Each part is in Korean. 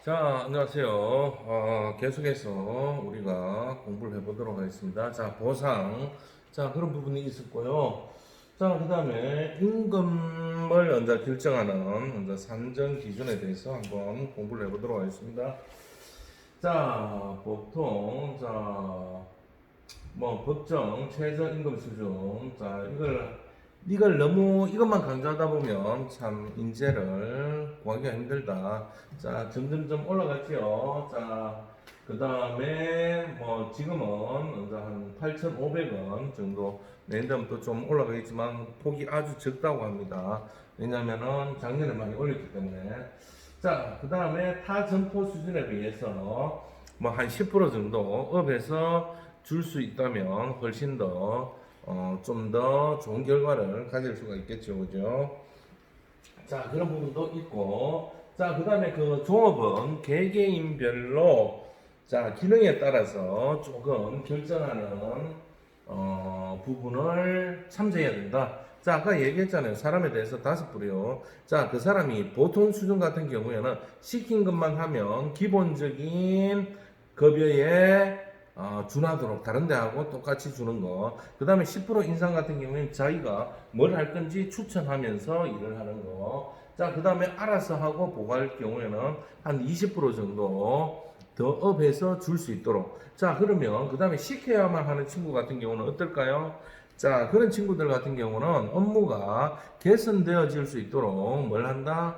자, 안녕하세요. 계속해서 우리가 공부를 해보도록 하겠습니다. 자, 보상. 자, 그런 부분이 있었고요. 자, 그 다음에 임금을 먼저 결정하는 먼저 산정 기준에 대해서 한번 공부를 해보도록 하겠습니다. 자, 보통, 뭐, 법정 최저임금 수준. 자, 이걸 너무 이것만 강조하다 보면 참 인재를 구하기가 힘들다. 자, 점점점 올라갔지요. 자, 그 다음에 뭐 지금은 이제 한 8,500원 정도 랜덤 또좀 올라가겠지만 폭이 아주 적다고 합니다. 왜냐면은 작년에 많이 올렸기 때문에. 자, 그 다음에 타 점포 수준에 비해서 뭐 한 10% 정도 업에서 줄 수 있다면 훨씬 더 좀 더 좋은 결과를 가질 수가 있겠죠, 그죠? 자, 그런 부분도 있고, 자, 그 다음에 그 종업은 개개인별로 자 기능에 따라서 조금 결정하는 부분을 참조해야 된다. 자, 아까 얘기했잖아요. 사람에 대해서 5부류요. 자, 그 사람이 보통 수준 같은 경우에는 시킨 것만 하면 기본적인 급여에 준하도록 다른 데하고 똑같이 주는 거. 그 다음에 10% 인상 같은 경우에는 자기가 뭘 할 건지 추천하면서 일을 하는 거. 자, 그 다음에 알아서 하고 보고할 경우에는 한 20% 정도 더 업해서 줄 수 있도록. 자, 그러면 그 다음에 시켜야만 하는 친구 같은 경우는 어떨까요? 자, 그런 친구들 같은 경우는 업무가 개선되어질 수 있도록 뭘 한다?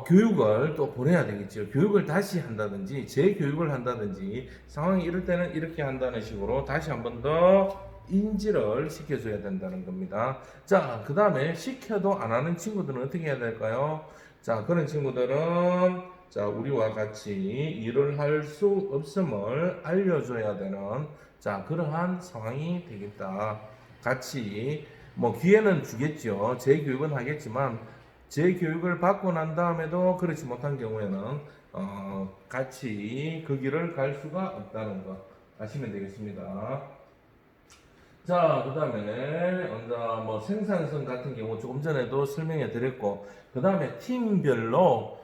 교육을 또 보내야 되겠죠. 교육을 다시 한다든지, 재교육을 한다든지, 상황이 이럴 때는 이렇게 한다는 식으로 다시 한 번 더 인지를 시켜줘야 된다는 겁니다. 자, 그 다음에 시켜도 안 하는 친구들은 어떻게 해야 될까요? 자, 그런 친구들은 자, 우리와 같이 일을 할 수 없음을 알려줘야 되는 자, 그러한 상황이 되겠다. 같이 뭐 기회는 주겠죠. 재교육은 하겠지만 재교육을 받고 난 다음에도 그렇지 못한 경우에는 같이 그 길을 갈 수가 없다는 거 아시면 되겠습니다. 자, 그 다음에 뭐 생산성 같은 경우 조금 전에도 설명해 드렸고, 그 다음에 팀별로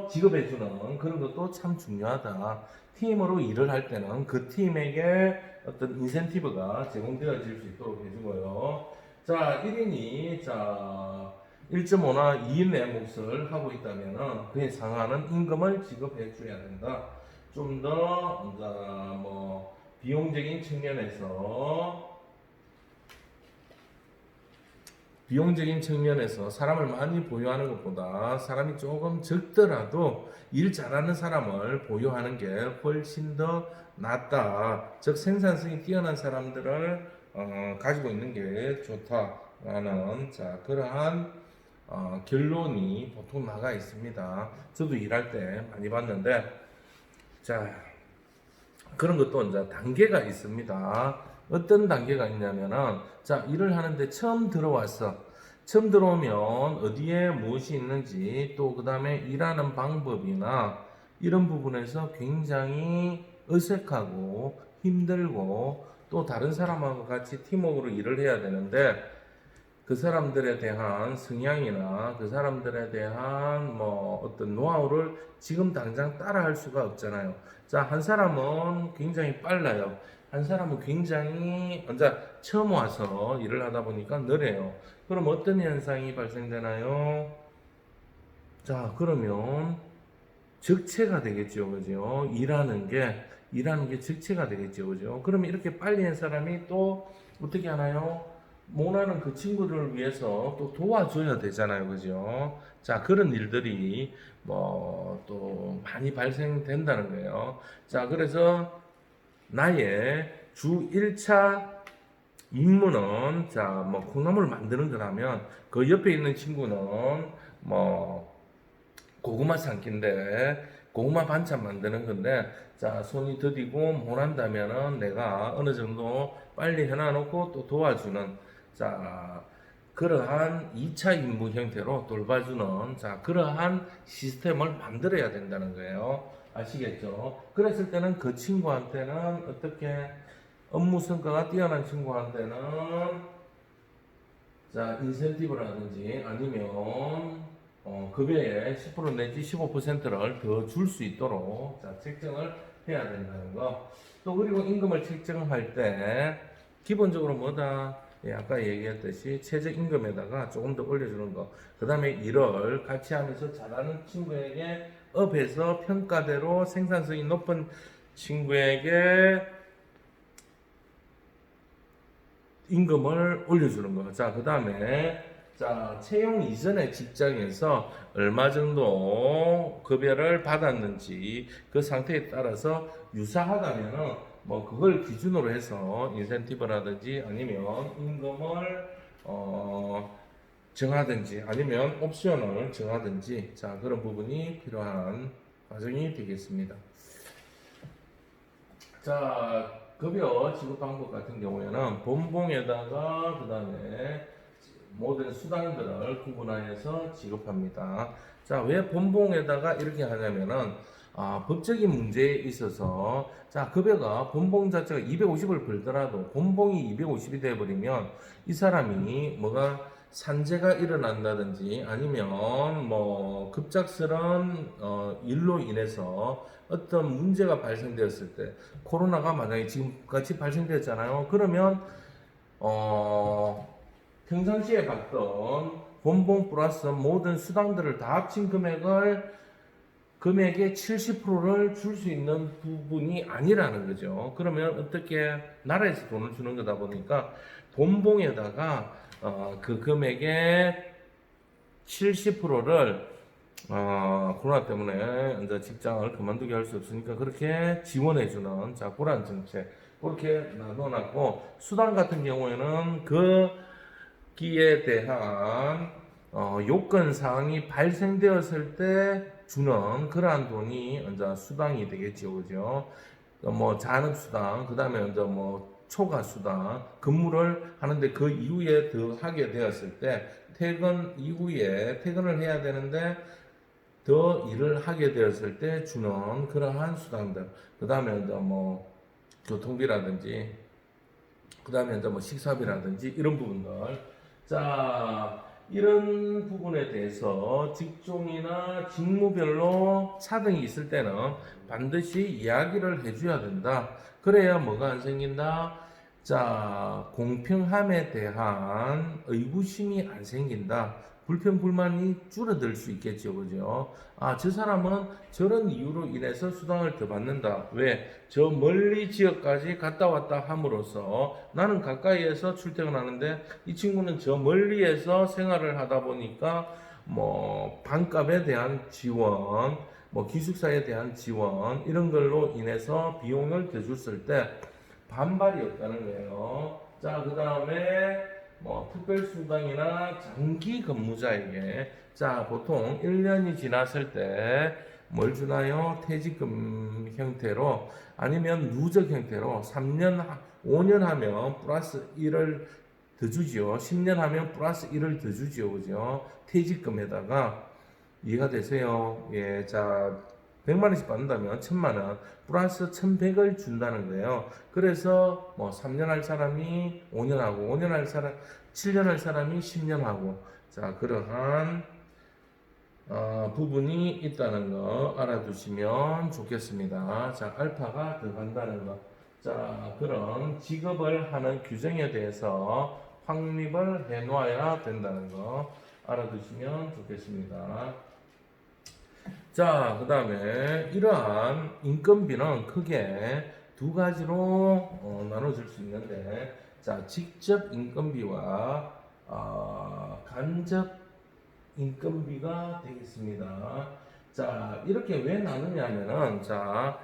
지급해주는 그런 것도 참 중요하다. 팀으로 일을 할 때는 그 팀에게 어떤 인센티브가 제공되어질 수 있도록 해주고요. 자, 1인이 1.5나 2인 내 몫을 하고 있다면 그에 상하는 임금을 지급해 줘야 된다. 좀 더 뭐 비용적인 측면에서 사람을 많이 보유하는 것보다 사람이 조금 적더라도 일 잘하는 사람을 보유하는 게 훨씬 더 낫다. 즉 생산성이 뛰어난 사람들을 가지고 있는 게 좋다라는 그러한 결론이 보통 나가 있습니다. 저도 일할 때 많이 봤는데 자 그런 것도 이제 단계가 있습니다. 어떤 단계가 있냐면은 자 일을 하는데 처음 들어왔어. 처음 들어오면 어디에 무엇이 있는지 또 그 다음에 일하는 방법이나 이런 부분에서 굉장히 어색하고 힘들고 또 다른 사람하고 같이 팀워크로 일을 해야 되는데 그 사람들에 대한 성향이나 그 사람들에 대한 뭐 어떤 노하우를 지금 당장 따라할 수가 없잖아요. 자, 한 사람은 굉장히 빨라요. 한 사람은 굉장히 먼저 처음 와서 일을 하다 보니까 느려요. 그럼 어떤 현상이 발생되나요? 자, 그러면 적체가 되겠죠. 그죠? 일하는 게 적체가 되겠죠. 그죠? 그러면 이렇게 빨리 한 사람이 또 어떻게 하나요? 못하는 그 친구들을 위해서 또 도와줘야 되잖아요. 그죠? 자, 그런 일들이 뭐 또 많이 발생된다는 거예요. 자, 그래서 나의 주 1차 임무는 뭐 콩나물 만드는 거라면 그 옆에 있는 친구는 뭐 고구마 삶기인데 고구마 반찬 만드는 건데 자 손이 더디고 못한다면은 내가 어느 정도 빨리 해놔놓고 또 도와주는 자 그러한 2차 임무 형태로 돌봐주는 그러한 시스템을 만들어야 된다는 거예요. 아시겠죠? 그랬을 때는 그 친구한테는 어떻게 업무 성과가 뛰어난 친구한테는 인센티브라든지 아니면 급여의 10% 내지 15%를 더 줄 수 있도록 자, 책정을 해야 된다는 거. 또 그리고 임금을 책정할 때 기본적으로 뭐다? 예, 아까 얘기했듯이 최저임금에다가 조금 더 올려주는 거. 그 다음에 일을 같이 하면서 잘하는 친구에게 업에서 평가대로 생산성이 높은 친구에게 임금을 올려주는 거. 자, 그 다음에 자, 채용 이전의 직장에서 얼마 정도 급여를 받았는지 그 상태에 따라서 유사하다면은 뭐 그걸 기준으로 해서 인센티브라든지 아니면 임금을 정하든지 아니면 옵션을 정하든지 자, 그런 부분이 필요한 과정이 되겠습니다. 자, 급여 지급 방법 같은 경우에는 본봉에다가 그 다음에 모든 수당들을 구분하여서 지급합니다. 자, 왜 본봉에다가 이렇게 하냐면은 법적인 문제에 있어서 자, 급여가 본봉 자체가 250을 벌더라도 본봉이 250이 돼버리면 이 사람이 뭐가 산재가 일어난다든지 아니면 뭐 급작스러운 일로 인해서 어떤 문제가 발생되었을 때 코로나가 만약에 지금 같이 발생되었잖아요. 그러면 평상시에 받던 본봉 플러스 모든 수당들을 다 합친 금액의 70%를 줄 수 있는 부분이 아니라는 거죠. 그러면 어떻게 나라에서 돈을 주는 거다 보니까 본봉에다가 그 금액의 70%를 코로나 때문에 이제 직장을 그만두게 할 수 없으니까 그렇게 지원해주는 자 그런 정책 그렇게 나눠놨고 수당 같은 경우에는 그 기에 대한 요건 사항이 발생되었을 때 주는 그러한 돈이 이제 수당이 되겠죠, 그죠? 뭐 잔업 수당, 그 다음에 이제 뭐 초과 수당, 근무를 하는데 그 이후에 더 하게 되었을 때 퇴근 이후에 퇴근을 해야 되는데 더 일을 하게 되었을 때 주는 그러한 수당들, 그 다음에 이제 뭐 교통비라든지, 그 다음에 이제 뭐 식사비라든지 이런 부분들. 자, 이런 부분에 대해서 직종이나 직무별로 차등이 있을 때는 반드시 이야기를 해줘야 된다. 그래야 뭐가 안 생긴다? 자, 공평함에 대한 의구심이 안 생긴다. 불평, 불만이 줄어들 수 있겠죠. 그죠? 저 사람은 저런 이유로 인해서 수당을 더 받는다. 왜? 저 멀리 지역까지 갔다 왔다 함으로써 나는 가까이에서 출퇴근하는데 이 친구는 저 멀리에서 생활을 하다 보니까 뭐 반값에 대한 지원, 뭐 기숙사에 대한 지원 이런 걸로 인해서 비용을 더 줬을 때 반발이 없다는 거예요. 자, 그 다음에 뭐 특별수당이나 장기 근무자에게 자 보통 1년이 지났을 때 뭘 주나요? 퇴직금 형태로 아니면 누적 형태로 3년 5년 하면 플러스 1을 더 주지요. 10년 하면 플러스 1을 더 주지요. 그죠? 퇴직금에다가 이해가 되세요? 예, 자 100만 원씩 받는다면 1000만 원 플러스 1100을 준다는 거예요. 그래서 뭐 3년 할 사람이 5년 하고 5년 할 사람 7년 할 사람이 10년 하고 자 그러한 부분이 있다는 거 알아두시면 좋겠습니다. 자 알파가 들어간다는 거. 자 그런 직업을 하는 규정에 대해서 확립을 해 놓아야 된다는 거 알아두시면 좋겠습니다. 자, 그 다음에 이러한 인건비는 크게 두 가지로 나눠질 수 있는데, 자, 직접 인건비와 간접 인건비가 되겠습니다. 자, 이렇게 왜 나누냐면은, 자,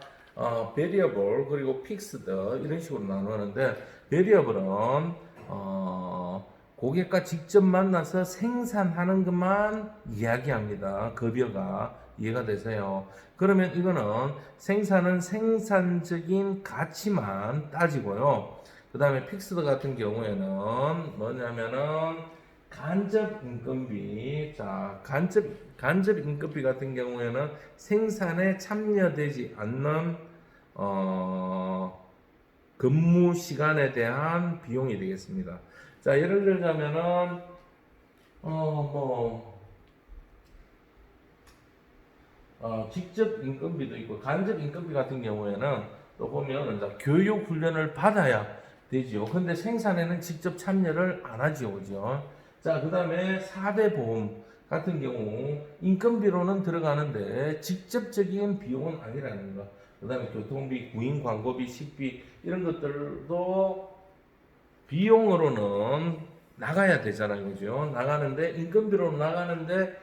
베리어블 그리고 픽스드 이런 식으로 나누는데, 베리어블은 고객과 직접 만나서 생산하는 것만 이야기합니다. 급여가 이해가 되세요? 그러면 이거는 생산은 생산적인 가치만 따지고요. 그 다음에 픽스드 같은 경우에는 뭐냐면은 간접 인건비. 자, 간접 인건비 같은 경우에는 생산에 참여되지 않는 근무 시간에 대한 비용이 되겠습니다. 자, 예를 들자면은 뭐 직접 인건비도 있고 간접 인건비 같은 경우에는 또 보면 이제 교육 훈련을 받아야 되지요. 근데 생산에는 직접 참여를 안 하지요, 그죠? 자, 그다음에 4대 보험 같은 경우 인건비로는 들어가는데 직접적인 비용은 아니라는 거. 그다음에 교통비, 구인 광고비, 식비 이런 것들도 비용으로는 나가야 되잖아요, 그죠? 나가는데 인건비로 나가는데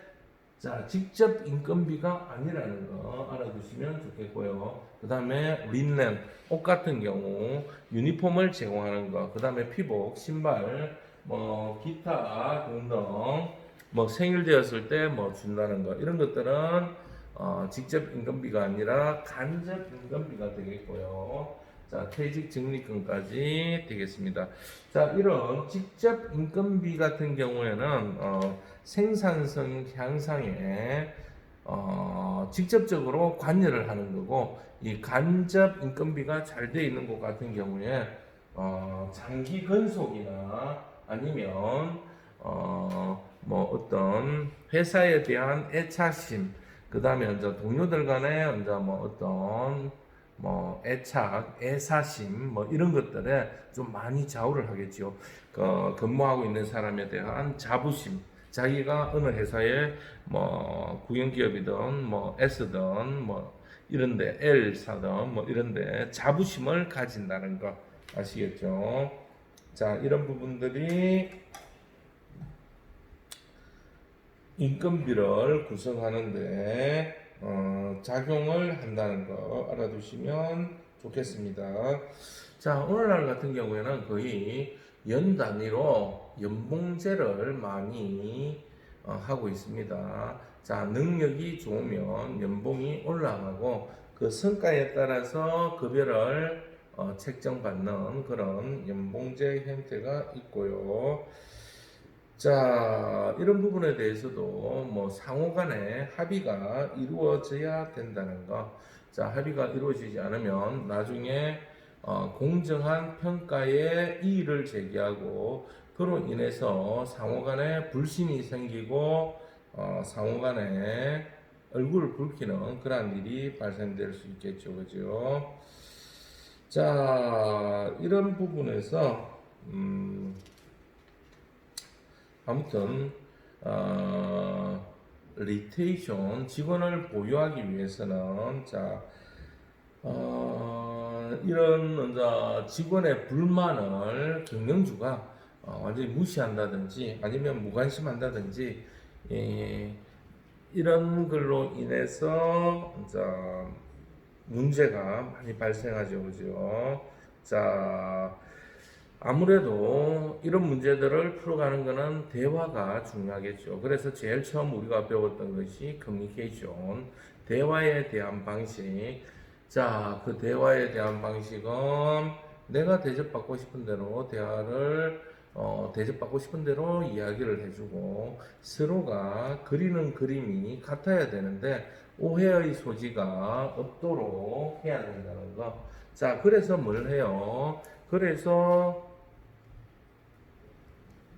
자, 직접 인건비가 아니라는 거 알아두시면 좋겠고요. 그 다음에 린넨, 옷 같은 경우 유니폼을 제공하는 거, 그 다음에 피복, 신발, 뭐 기타 등등, 뭐 생일 되었을 때 뭐 준다는 거 이런 것들은 직접 인건비가 아니라 간접 인건비가 되겠고요. 자, 퇴직 적립금까지 되겠습니다. 자, 이런 직접 인건비 같은 경우에는 생산성 향상에 직접적으로 관여를 하는 거고, 이 간접 인건비가 잘 돼 있는 곳 같은 경우에 장기 근속이나 아니면 뭐 어떤 회사에 대한 애착심, 그 다음에 이제 동료들 간에 이제 뭐 어떤 뭐 애착, 애사심 뭐 이런 것들에 좀 많이 좌우를 하겠죠. 근무하고 있는 사람에 대한 자부심, 자기가 어느 회사에 뭐 국영기업이든 뭐 S든 뭐 이런데 L사든 뭐 이런데 자부심을 가진다는 거 아시겠죠? 자, 이런 부분들이 인건비를 구성하는데 작용을 한다는 거 알아두시면 좋겠습니다. 자, 오늘날 같은 경우에는 거의 연 단위로 연봉제를 많이 하고 있습니다. 자, 능력이 좋으면 연봉이 올라가고 그 성과에 따라서 급여를 책정받는 그런 연봉제 형태가 있고요. 자, 이런 부분에 대해서도 뭐 상호 간에 합의가 이루어져야 된다는 거. 자, 합의가 이루어지지 않으면 나중에 공정한 평가에 이의를 제기하고 그로 인해서 상호 간에 불신이 생기고 상호 간에 얼굴을 붉히는 그러한 일이 발생될 수 있겠죠. 그죠? 자, 이런 부분에서 아무튼 리테이션 직원을 보유하기 위해서는 자 이런 직원의 불만을 경영주가 완전히 무시한다든지 아니면 무관심한다든지 이런 걸로 인해서 문제가 많이 발생하죠, 그죠? 자, 아무래도 이런 문제들을 풀어가는 것은 대화가 중요하겠죠. 그래서 제일 처음 우리가 배웠던 것이 커뮤니케이션, 대화에 대한 방식. 자, 그 대화에 대한 방식은 내가 대접받고 싶은 대로 대접받고 싶은 대로 이야기를 해주고 서로가 그리는 그림이 같아야 되는데 오해의 소지가 없도록 해야 된다는 거. 자, 그래서 뭘 해요? 그래서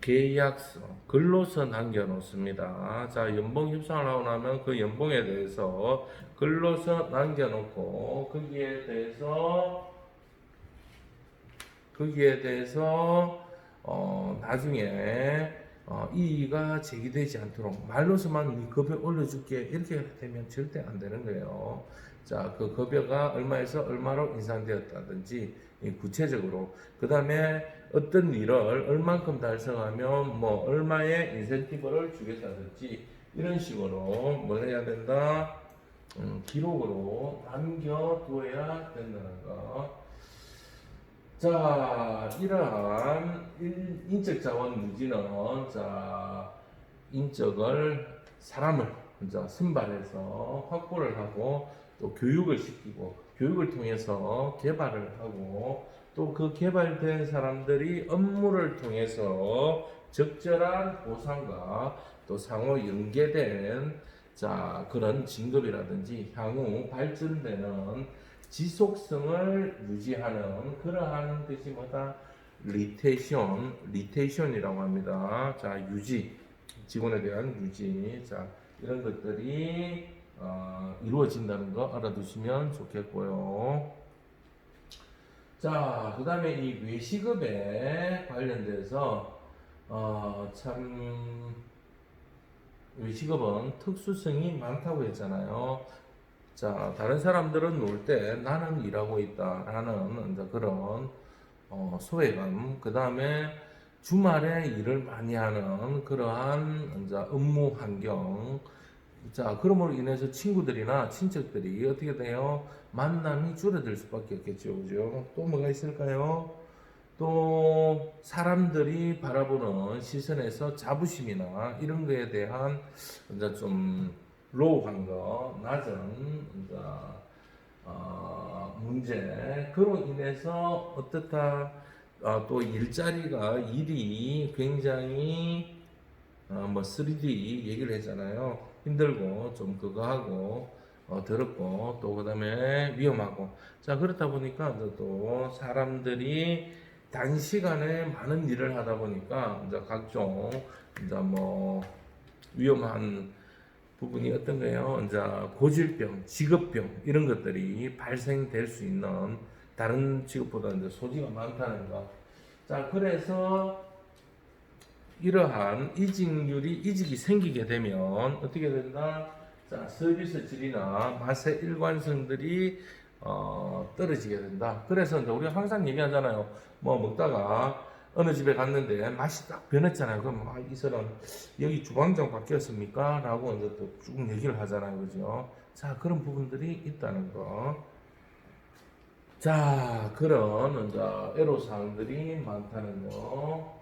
계약서, 근로서 남겨놓습니다. 자, 연봉 협상을 하고 나면 그 연봉에 대해서 근로서 남겨놓고 거기에 대해서 나중에 이의가 제기되지 않도록 말로서만 네 급여 올려줄게 이렇게 되면 절대 안 되는 거예요. 자, 그 급여가 얼마에서 얼마로 인상되었다든지 구체적으로 그 다음에 어떤 일을 얼만큼 달성하면 뭐 얼마의 인센티브를 주겠다든지 이런 식으로 뭘 해야 된다? 기록으로 남겨두어야 된다는 거. 자, 이러한 인적 자원 유지는 사람을 선발해서 확보를 하고 또 교육을 시키고 교육을 통해서 개발을 하고 또 그 개발된 사람들이 업무를 통해서 적절한 보상과 또 상호 연계된 그런 진급이라든지 향후 발전되는 지속성을 유지하는 그러한 뜻이 뭐다? 리테이션이라고 합니다. 자, 유지, 직원에 대한 유지. 자, 이런 것들이 이루어진다는 거 알아두시면 좋겠고요. 자, 그 다음에 이 외시급에 관련돼서 참 외시급은 특수성이 많다고 했잖아요. 자, 다른 사람들은 놀 때 나는 일하고 있다라는 이제 그런 소외감, 그 다음에 주말에 일을 많이 하는 그러한 이제 업무 환경, 자, 그럼으로 인해서 친구들이나 친척들이 어떻게 돼요? 만남이 줄어들 수밖에 없겠죠, 그죠? 또 뭐가 있을까요? 또 사람들이 바라보는 시선에서 자부심이나 이런 거에 대한 이제 좀 로우한 거, 낮은 이제 문제, 그로 인해서 어떻다, 또 일자리가 일이 굉장히 뭐 3D 얘기를 했잖아요. 힘들고 좀 그거 하고 더럽고 또 그다음에 위험하고, 자 그렇다 보니까 이제 또 사람들이 단시간에 많은 일을 하다 보니까 이제 각종 이제 뭐 위험한 부분이 어떤 거예요? 이제 고질병, 직업병 이런 것들이 발생될 수 있는, 다른 직업보다 이제 소지가 많다는 거. 자 그래서 이러한 이직이 생기게 되면 어떻게 된다? 자, 서비스 질이나 맛의 일관성들이 떨어지게 된다. 그래서 이제 우리가 항상 얘기하잖아요. 뭐 먹다가 어느 집에 갔는데 맛이 딱 변했잖아요. 그럼 이 사람 여기 주방장 바뀌었습니까? 라고 이제 또 쭉 얘기를 하잖아요. 그죠? 자, 그런 부분들이 있다는 거. 자, 그런 이제 애로사항들이 많다는 거.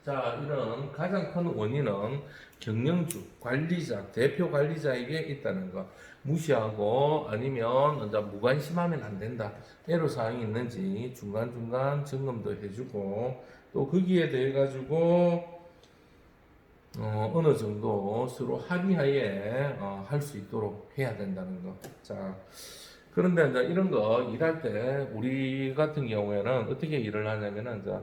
자, 이런 가장 큰 원인은 경영주, 관리자, 대표 관리자에게 있다는 거. 무시하고 아니면 이제 무관심하면 안 된다. 애로사항이 있는지 중간중간 점검도 해주고, 또 거기에 대해 가지고 어느 정도 서로 합의하에 할 수 있도록 해야 된다는 거. 자, 그런데 이제 이런 거 일할 때 우리 같은 경우에는 어떻게 일을 하냐면은 이제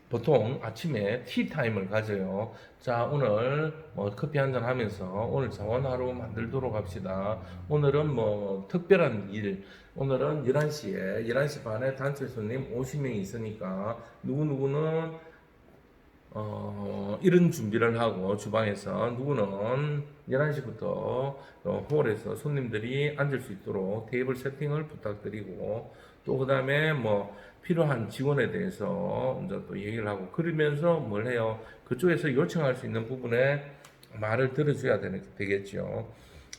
보통 아침에 티타임을 가져요. 자, 오늘 뭐 커피 한잔 하면서 오늘 좋은 하루 만들도록 합시다. 오늘은 뭐 특별한 일, 오늘은 11시에, 11시 반에 단체 손님 50명이 있으니까 누구누구는 이런 준비를 하고 주방에서, 누구는 11시부터 홀에서 손님들이 앉을 수 있도록 테이블 세팅을 부탁드리고, 또 그 다음에 뭐 필요한 직원에 대해서 이제 또 얘기를 하고, 그러면서 뭘 해요? 그쪽에서 요청할 수 있는 부분에 말을 들어줘야 되겠죠.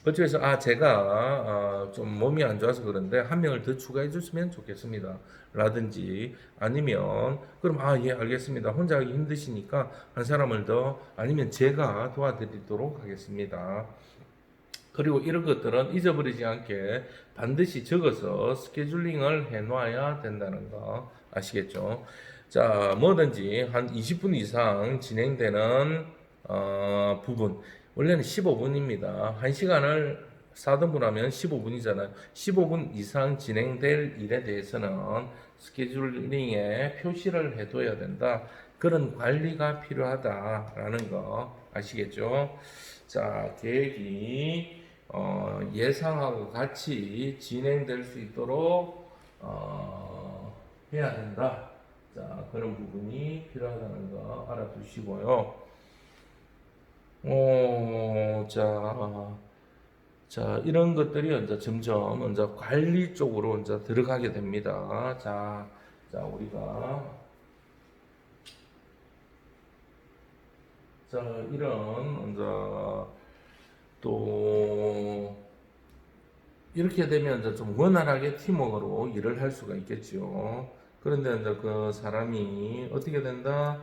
그쪽에서 제가 좀 몸이 안 좋아서 그런데 한 명을 더 추가해 줬으면 좋겠습니다. 라든지, 아니면 그럼 예 알겠습니다. 혼자 하기 힘드시니까 한 사람을 더, 아니면 제가 도와드리도록 하겠습니다. 그리고 이런 것들은 잊어버리지 않게 반드시 적어서 스케줄링을 해놔야 된다는 거 아시겠죠? 자, 뭐든지 한 20분 이상 진행되는 부분, 원래는 15분입니다. 1시간을 4등분 하면 15분이잖아요. 15분 이상 진행될 일에 대해서는 스케줄링에 표시를 해둬야 된다. 그런 관리가 필요하다라는 거 아시겠죠? 자, 계획이 예상하고 같이 진행될 수 있도록 해야 된다. 자, 그런 부분이 필요하다는 거 알아두시고요. 자, 이런 것들이 이제 점점 이제 관리 쪽으로 이제 들어가게 됩니다. 자, 우리가 이런 이제 또 이렇게 되면 이제 좀 원활하게 팀워크로 일을 할 수가 있겠죠. 그런데 이제 그 사람이 어떻게 된다?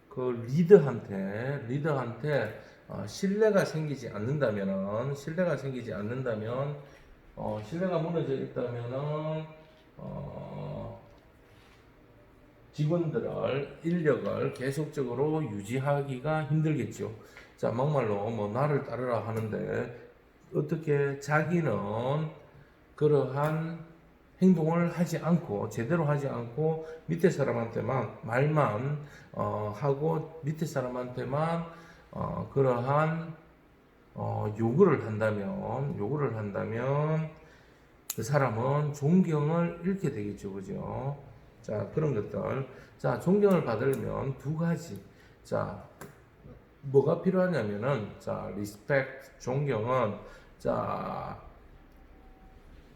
그 리더한테 신뢰가 생기지 않는다면은, 신뢰가 무너져 있다면은 직원들을, 인력을 계속적으로 유지하기가 힘들겠죠. 자, 막말로 뭐 나를 따르라 하는데 어떻게 자기는 그러한 행동을 하지 않고 제대로 하지 않고 밑에 사람한테만 말만 하고 밑에 사람한테만 그러한 요구를 한다면 그 사람은 존경을 잃게 되겠죠, 그죠? 자, 그런 것들. 자, 존경을 받으려면 두 가지. 자, 뭐가 필요하냐면은, 자, respect, 존경은, 자,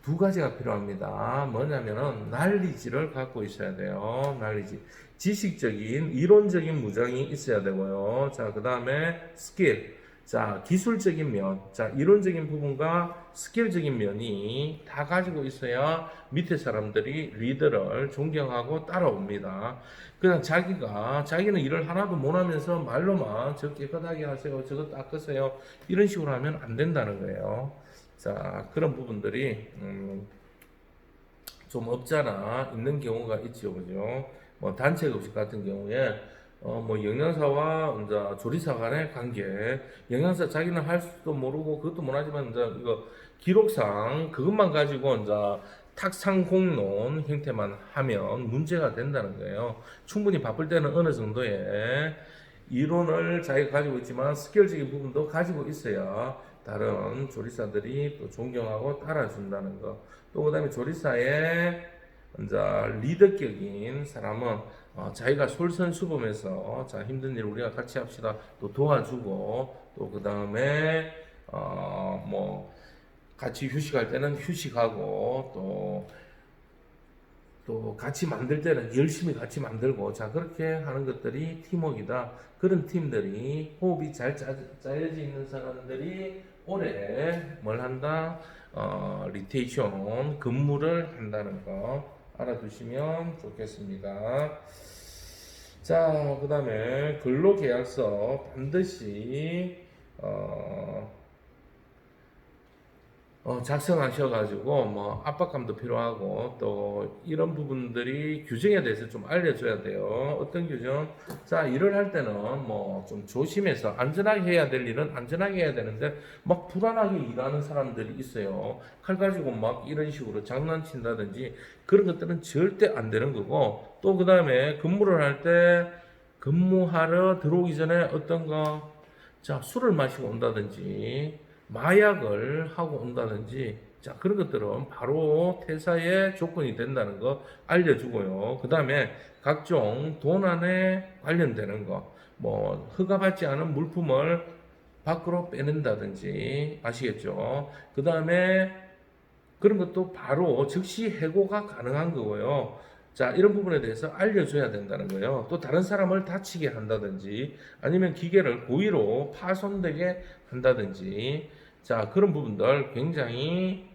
두 가지가 필요합니다. 뭐냐면은, knowledge를 갖고 있어야 돼요. knowledge. 지식적인, 이론적인 무장이 있어야 되고요. 자, 그 다음에 skill. 자, 기술적인 면, 자, 이론적인 부분과 스킬적인 면이 다 가지고 있어야 밑에 사람들이 리더를 존경하고 따라옵니다. 그냥 자기는 일을 하나도 못하면서 말로만 저 깨끗하게 하세요, 저거 닦으세요, 이런 식으로 하면 안 된다는 거예요. 자, 그런 부분들이, 좀 없잖아 있는 경우가 있죠, 그죠? 뭐 단체급식 같은 경우에 뭐 영양사와 이제 조리사 간의 관계, 영양사 자기는 할 수도 모르고 그것도 못하지만 이제 이거 기록상 그것만 가지고 이제 탁상공론 형태만 하면 문제가 된다는 거예요. 충분히 바쁠 때는 어느 정도의 이론을 자기가 가지고 있지만 스킬적인 부분도 가지고 있어야 다른 조리사들이 또 존경하고 따라준다는 거. 또 그다음에 조리사의 이제 리더격인 사람은 자기가 솔선수범해서 자 힘든 일 우리가 같이 합시다 또 도와주고 또 그다음에 뭐 같이 휴식할 때는 휴식하고 또 같이 만들 때는 열심히 같이 만들고 자 그렇게 하는 것들이 팀워크이다. 그런 팀들이 호흡이 잘 짜여져 있는 사람들이 오래 뭘 한다? 리테이션 근무를 한다는 거 알아두시면 좋겠습니다. 자, 그 다음에 근로계약서 반드시 작성하셔가지고 뭐 압박감도 필요하고 또 이런 부분들이 규정에 대해서 좀 알려줘야 돼요. 어떤 규정? 자, 일을 할 때는 뭐 좀 조심해서 안전하게 해야 될 일은 안전하게 해야 되는데 막 불안하게 일하는 사람들이 있어요. 칼 가지고 막 이런 식으로 장난친다든지 그런 것들은 절대 안 되는 거고 또 그 다음에 근무를 할 때 근무하러 들어오기 전에 어떤 거? 자, 술을 마시고 온다든지 마약을 하고 온다든지 자 그런 것들은 바로 퇴사의 조건이 된다는 거 알려주고요. 그 다음에 각종 도난에 관련되는 거 뭐 허가받지 않은 물품을 밖으로 빼낸다든지 아시겠죠? 그 다음에 그런 것도 바로 즉시 해고가 가능한 거고요. 자, 이런 부분에 대해서 알려줘야 된다는 거예요. 또 다른 사람을 다치게 한다든지 아니면 기계를 고의로 파손되게 한다든지 자, 그런 부분들 굉장히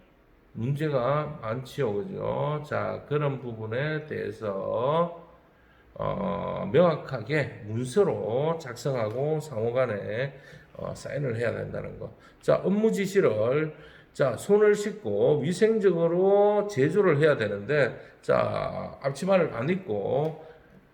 문제가 많지요. 그죠? 자, 그런 부분에 대해서 명확하게 문서로 작성하고 상호간에 사인을 해야 된다는 거. 자, 업무 지시를 자, 손을 씻고 위생적으로 제조를 해야 되는데 자, 앞치마를 안 입고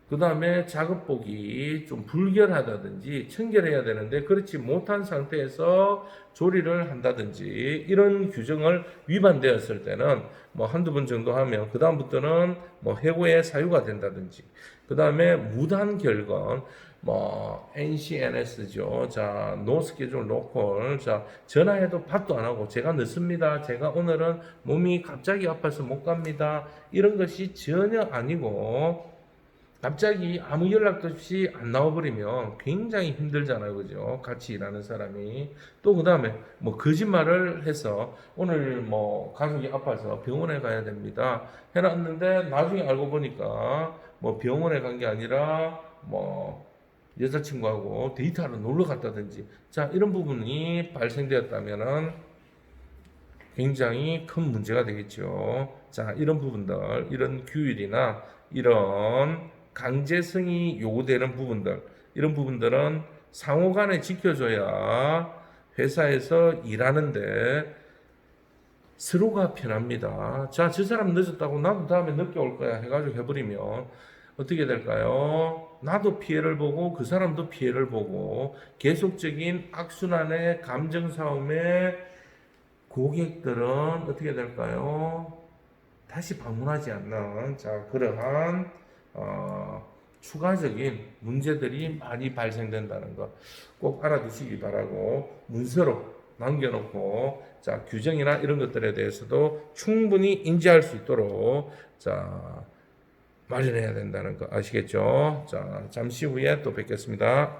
그 다음에 작업복이 좀 불결하다든지 청결해야 되는데 그렇지 못한 상태에서 조리를 한다든지 이런 규정을 위반되었을 때는 뭐 한두 번 정도 하면 그 다음부터는 뭐 해고의 사유가 된다든지 그 다음에 무단 결건 뭐 NCNS죠. 자, 노 스케줄 노콜. 자, 전화해도 답도 안 하고 제가 늦습니다. 제가 오늘은 몸이 갑자기 아파서 못 갑니다. 이런 것이 전혀 아니고 갑자기 아무 연락도 없이 안 나와버리면 굉장히 힘들잖아요. 그죠? 같이 일하는 사람이. 또 그 다음에 뭐 거짓말을 해서 오늘 뭐 가족이 아파서 병원에 가야 됩니다. 해놨는데 나중에 알고 보니까 뭐 병원에 간 게 아니라 뭐 여자친구하고 데이트하러 놀러 갔다든지 자 이런 부분이 발생되었다면은 굉장히 큰 문제가 되겠죠. 자 이런 부분들 이런 규율이나 이런 강제성이 요구되는 부분들 이런 부분들은 상호간에 지켜줘야 회사에서 일하는데 서로가 편합니다. 자, 저 사람 늦었다고 나도 다음에 늦게 올 거야 해가지고 해버리면 어떻게 될까요? 나도 피해를 보고 그 사람도 피해를 보고 계속적인 악순환의 감정 싸움에 고객들은 어떻게 될까요? 다시 방문하지 않는 그러한 추가적인 문제들이 많이 발생된다는 거 꼭 알아두시기 바라고, 문서로 남겨놓고 규정이나 이런 것들에 대해서도 충분히 인지할 수 있도록 마련해야 된다는 거 아시겠죠? 잠시 후에 또 뵙겠습니다.